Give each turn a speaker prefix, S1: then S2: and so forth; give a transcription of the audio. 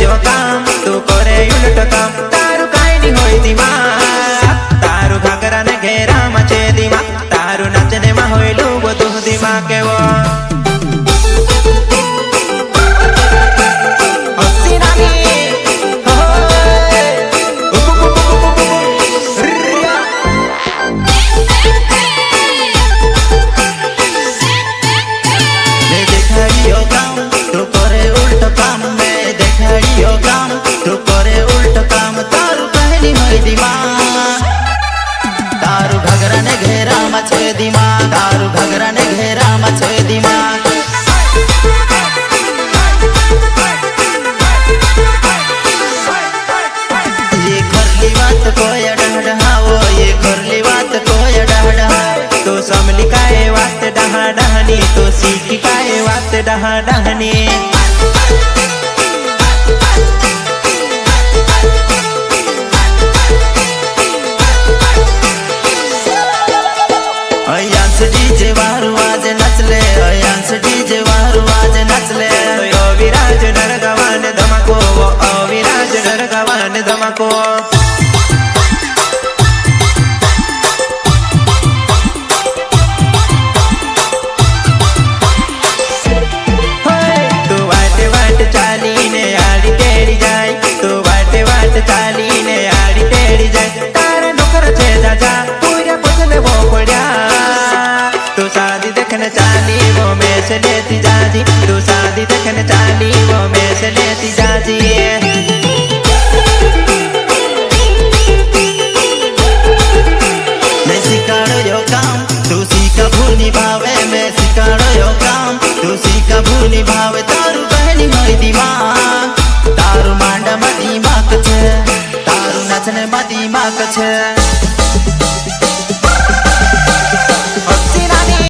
S1: શીખવાડ્યો કામ તું કરે ઉલટ કામ તારું કાઈ નહીં હોય દિમાગ તારું ઘાઘરા ને ઘેરામાં છે દિમાગ તારું નાચને માં હોયલું બધું દિમાગ કેવો तारू घगरा ने घेरा मचे दिमाग ये खरली बात कोई डहडहाओ ये खरली बात कोई डहडहाओ तो समली काए बात डहा डहनी तो सीखी काए बात डहा डहनी डीजे वारू आज नचले अयांश डीजे वारू आज नचले अविराज नरगवान धमाको अविराज नरगवान धमाको तू वाटे वाट चाली ने आड़ी टेड़ी जाए तू वाटे वाट चाली ने आड़ी टेड़ी जाए तारे नौकर छे जाजा पूरे पसले वो पड़ा तू शादी देखने चाली वो में से लेती जाजी तू शादी देखने चाली वो में से लेती जाजी मैं सिखाड़ो यो काम तू सीखा भूनी भावे मैं सिखाड़ो यो काम तू सीखा भूनी भावे तारू बहनी होई दिमाग तारू मांडा में दिमाग छे तारू नचने में दिमाग छे।